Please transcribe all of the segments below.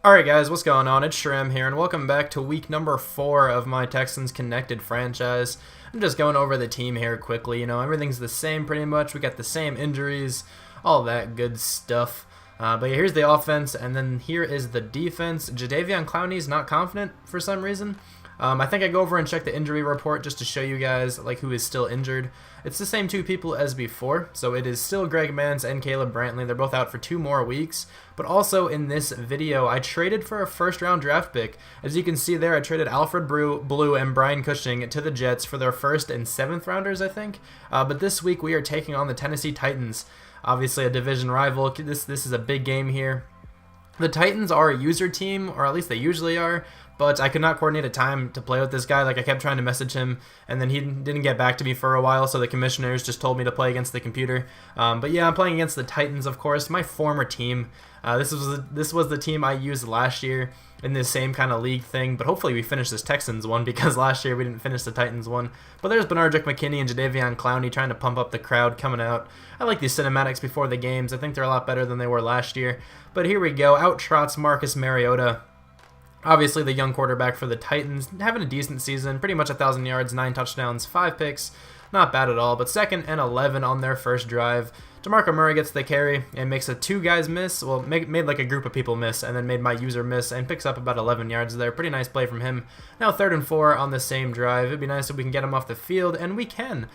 Alright guys, what's going on? It's Shram here, and welcome back to week number 4 of my Texans Connected franchise. I'm just going over the team here quickly. Everything's the same pretty much. We got the same injuries, all that good stuff. But yeah, here's the offense, and then here is the defense. Jadeveon Clowney's not confident for some reason. I think I go over and check the injury report just to show you guys who is still injured. It's the same two people as before, so it is still Greg Mance and Caleb Brantley. They're both out for 2 more weeks. But also in this video, I traded for a first-round draft pick. As you can see there, I traded Alfred Blue and Brian Cushing to the Jets for their 1st and 7th rounders, I think. But this week we are taking on the Tennessee Titans. Obviously a division rival. This is a big game here. The Titans are a user team, or at least they usually are, but I could not coordinate a time to play with this guy. I kept trying to message him, and then he didn't get back to me for a while, so the commissioners just told me to play against the computer. But yeah, I'm playing against the Titans, of course, my former team. This was the team I used last year in this same kind of league thing, but hopefully we finish this Texans one because last year we didn't finish the Titans one. But there's Deandre McKinney and Jadeveon Clowney trying to pump up the crowd coming out. I like these cinematics before the games. I think they're a lot better than they were last year. But here we go. Out trots Marcus Mariota. Obviously the young quarterback for the Titans, having a decent season, pretty much 1,000 yards, 9 touchdowns, 5 picks. Not bad at all, but 2nd and 11 on their first drive. DeMarco Murray gets the carry and makes two guys miss, well, made like a group of people miss, and then made my user miss and picks up about 11 yards there. Pretty nice play from him. Now 3rd and 4 on the same drive. It'd be nice if we can get him off the field, and we can.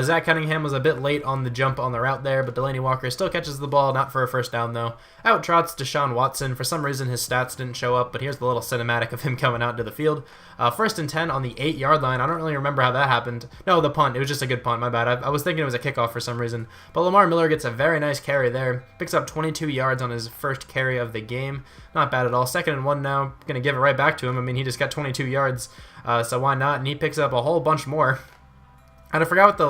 Zach Cunningham was a bit late on the jump on the route there, but Delaney Walker still catches the ball, not for a first down though. Out trots Deshaun Watson. For some reason his stats didn't show up, but here's the little cinematic of him coming out to the field. 1st and 10 on the 8-yard line. I don't really remember how that happened. No, the punt. It was just a good punt, my bad. I was thinking it was a kickoff for some reason. But Lamar Miller gets a very nice carry there. Picks up 22 yards on his first carry of the game. Not bad at all. 2nd and 1 now. Gonna give it right back to him. I mean, he just got 22 yards, so why not? And he picks up a whole bunch more. And I forgot what the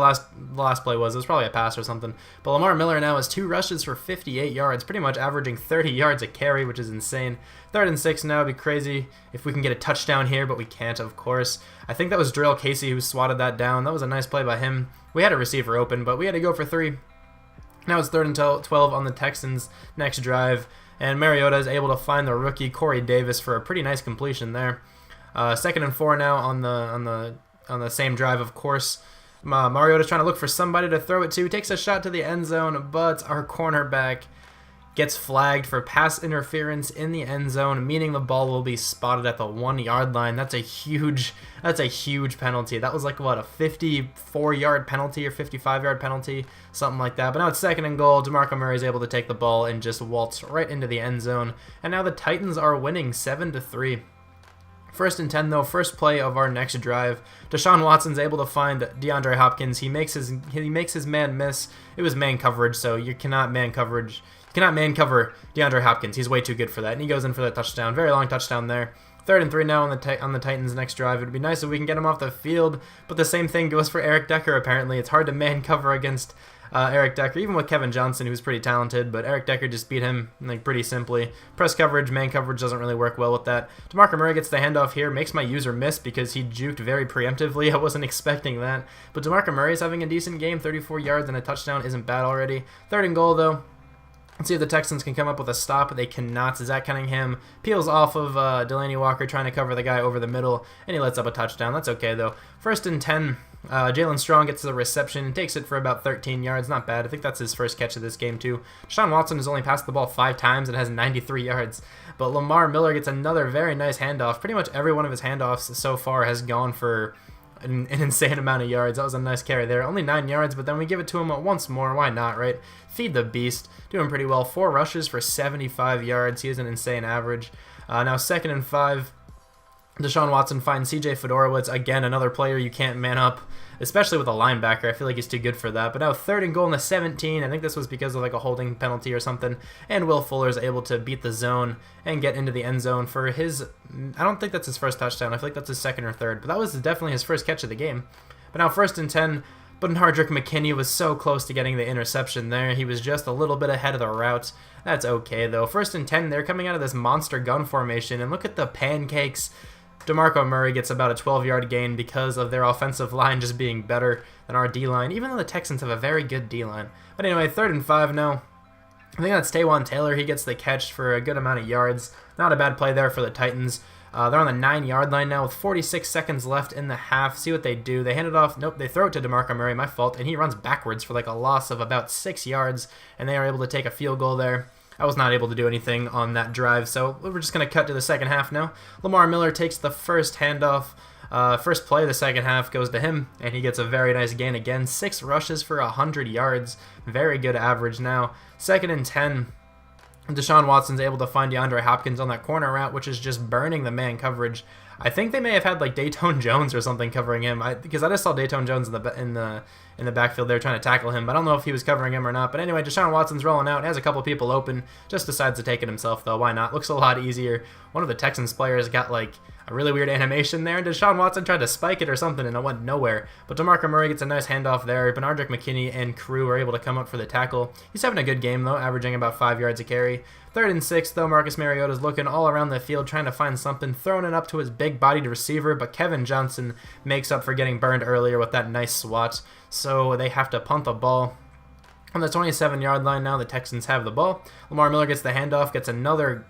last play was. It was probably a pass or something. But Lamar Miller now has 2 rushes for 58 yards, pretty much averaging 30 yards a carry, which is insane. 3rd and 6 now. It'd be crazy if we can get a touchdown here, but we can't, of course. I think that was Drill Casey who swatted that down. That was a nice play by him. We had a receiver open, but we had to go for 3. Now it's 3rd and 12 on the Texans' next drive, and Mariota is able to find the rookie Corey Davis for a pretty nice completion there. 2nd and 4 now on the same drive, of course. Mariota's trying to look for somebody to throw it to. Takes a shot to the end zone, but our cornerback gets flagged for pass interference in the end zone, meaning the ball will be spotted at the 1-yard line. That's a huge penalty. That was like, what, a 54-yard penalty or 55-yard penalty, something like that. But now it's 2nd and goal. DeMarco Murray is able to take the ball and just waltz right into the end zone. And now the Titans are winning 7-3. 1st and 10 though, first play of our next drive. Deshaun Watson's able to find Deandre Hopkins. He makes his man miss. It was man coverage, so you cannot man cover Deandre Hopkins. He's way too good for that. And he goes in for the touchdown. Very long touchdown there. 3rd and 3 now on the Titans' next drive. It'd be nice if we can get him off the field, but the same thing goes for Eric Decker apparently. It's hard to man cover against Eric Decker, even with Kevin Johnson, who's pretty talented, but Eric Decker just beat him pretty simply. Press coverage, man coverage doesn't really work well with that. DeMarco Murray gets the handoff here, makes my user miss because he juked very preemptively. I wasn't expecting that, but DeMarco Murray is having a decent game. 34 yards and a touchdown isn't bad already. 3rd and goal though. Let's see if the Texans can come up with a stop. They cannot. Zach Cunningham peels off of Delaney Walker trying to cover the guy over the middle, and he lets up a touchdown. That's okay, though. 1st and 10. Jalen Strong gets the reception and takes it for about 13 yards. Not bad. I think that's his first catch of this game, too. Deshaun Watson has only passed the ball 5 times and has 93 yards. But Lamar Miller gets another very nice handoff. Pretty much every one of his handoffs so far has gone for an insane amount of yards. That was a nice carry there. Only 9 yards, but then we give it to him once more. Why not, right? Feed the beast. Doing pretty well. 4 rushes for 75 yards. He has an insane average. Now 2nd and 5. Deshaun Watson finds C.J. Fedorowicz. Again, another player you can't man up, especially with a linebacker. I feel like he's too good for that. But now 3rd and goal in the 17. I think this was because of a holding penalty or something. And Will Fuller is able to beat the zone and get into the end zone for his... I don't think that's his first touchdown. I feel like that's his 2nd or 3rd. But that was definitely his first catch of the game. But now 1st and 10. But Deandre McKinney was so close to getting the interception there. He was just a little bit ahead of the route. That's okay, though. 1st and 10. They're coming out of this monster gun formation. And look at the pancakes. DeMarco Murray gets about a 12-yard gain because of their offensive line just being better than our D-line, even though the Texans have a very good D-line. But anyway, 3rd and 5 now. I think that's Taywan Taylor. He gets the catch for a good amount of yards. Not a bad play there for the Titans. They're on the 9-yard line now with 46 seconds left in the half. See what they do. They hand it off. Nope, they throw it to DeMarco Murray. My fault. And he runs backwards for like a loss of about 6 yards. And they are able to take a field goal there. I was not able to do anything on that drive, so we're just going to cut to the second half now. Lamar Miller takes the first handoff. First play of the second half goes to him, and he gets a very nice gain again. 6 rushes for 100 yards. Very good average now. 2nd and 10. Deshaun Watson's able to find DeAndre Hopkins on that corner route, which is just burning the man coverage. I think they may have had like Dayton Jones or something covering him, because I just saw Dayton Jones in the backfield there trying to tackle him. I don't know if he was covering him or not, but anyway, Deshaun Watson's rolling out, has a couple people open, just decides to take it himself though. Why not? Looks a lot easier. One of the Texans players got like a really weird animation there, and Deshaun Watson tried to spike it or something, and it went nowhere. But DeMarco Murray gets a nice handoff there. Benardrick McKinney and crew are able to come up for the tackle. He's having a good game though, averaging about 5 yards a carry. 3rd and 6 though, Marcus Mariota's looking all around the field trying to find something, throwing it up to his big-bodied receiver, but Kevin Johnson makes up for getting burned earlier with that nice swat, so they have to punt the ball. On the 27-yard line now, the Texans have the ball. Lamar Miller gets the handoff, gets another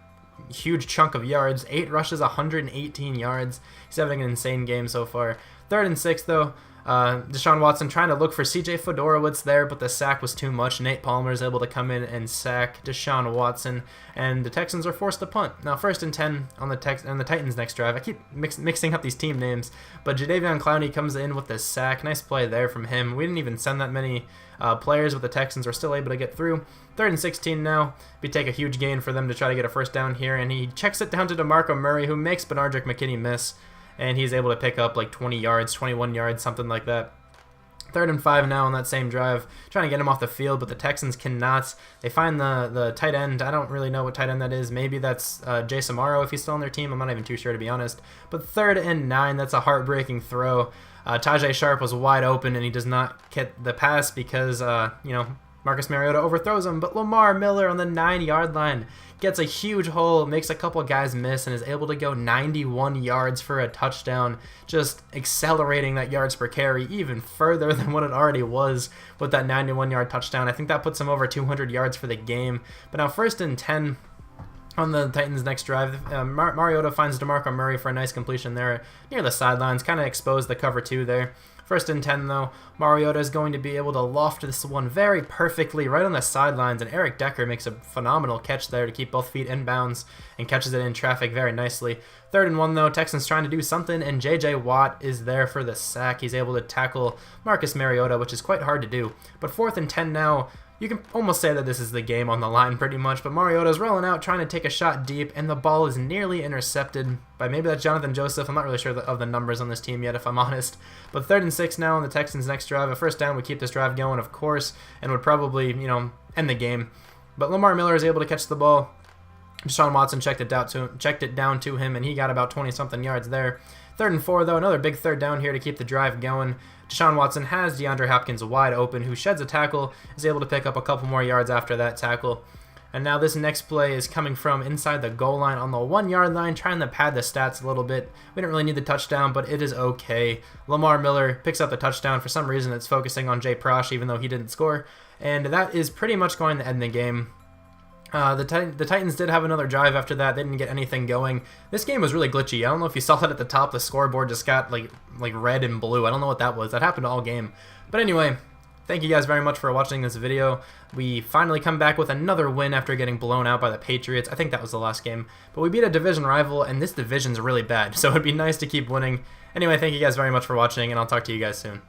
huge chunk of yards, 8 rushes, 118 yards. He's having an insane game so far. 3rd and 6 though, Deshaun Watson trying to look for CJ Fedorowicz there, but the sack was too much. Nate Palmer is able to come in and sack Deshaun Watson, and the Texans are forced to punt. Now 1st and 10 on the Titans' next drive. I keep mixing up these team names, but Jadeveon Clowney comes in with the sack. Nice play there from him. We didn't even send that many players, but the Texans were still able to get through. 3rd and 16 now. We take a huge gain for them to try to get a first down here, and he checks it down to DeMarco Murray, who makes Benardrick McKinney miss. And he's able to pick up like 20 yards, 21 yards, something like that. 3rd and 5 now on that same drive, trying to get him off the field, but the Texans cannot. They find the tight end. I don't really know what tight end that is. Maybe that's Jay Samaro if he's still on their team. I'm not even too sure, to be honest. But 3rd and 9, that's a heartbreaking throw. Tajay Sharp was wide open, and he does not get the pass because, Marcus Mariota overthrows him. But Lamar Miller on the 9-yard line gets a huge hole, makes a couple guys miss, and is able to go 91 yards for a touchdown, just accelerating that yards per carry even further than what it already was with that 91-yard touchdown. I think that puts him over 200 yards for the game. But now 1st and 10 on the Titans' next drive. Mariota finds DeMarco Murray for a nice completion there near the sidelines, kind of exposed the cover 2 there. 1st and 10 though, Mariota is going to be able to loft this one very perfectly right on the sidelines, and Eric Decker makes a phenomenal catch there to keep both feet in bounds and catches it in traffic very nicely. 3rd and 1 though, Texans trying to do something, and J.J. Watt is there for the sack. He's able to tackle Marcus Mariota, which is quite hard to do. But 4th and 10 now, you can almost say that this is the game on the line pretty much, but Mariota's rolling out, trying to take a shot deep, and the ball is nearly intercepted by maybe that's Jonathan Joseph. I'm not really sure of the numbers on this team yet, if I'm honest. But 3rd and 6 now on the Texans' next drive. A first down would keep this drive going, of course, and would probably, end the game. But Lamar Miller is able to catch the ball. Deshaun Watson checked it down to him, and he got about 20-something yards there. 3rd and 4, though, another big 3rd down here to keep the drive going. Deshaun Watson has DeAndre Hopkins wide open, who sheds a tackle, is able to pick up a couple more yards after that tackle. And now this next play is coming from inside the goal line on the 1-yard line, trying to pad the stats a little bit. We didn't really need the touchdown, but it is okay. Lamar Miller picks up the touchdown. For some reason, it's focusing on Jay Prosh, even though he didn't score. And that is pretty much going to end the game. The Titans did have another drive after that. They didn't get anything going. This game was really glitchy. I don't know if you saw that at the top. The scoreboard just got like red and blue. I don't know what that was. That happened all game. But anyway, thank you guys very much for watching this video. We finally come back with another win after getting blown out by the Patriots. I think that was the last game. But we beat a division rival, and this division's really bad. So it'd be nice to keep winning. Anyway, thank you guys very much for watching, and I'll talk to you guys soon.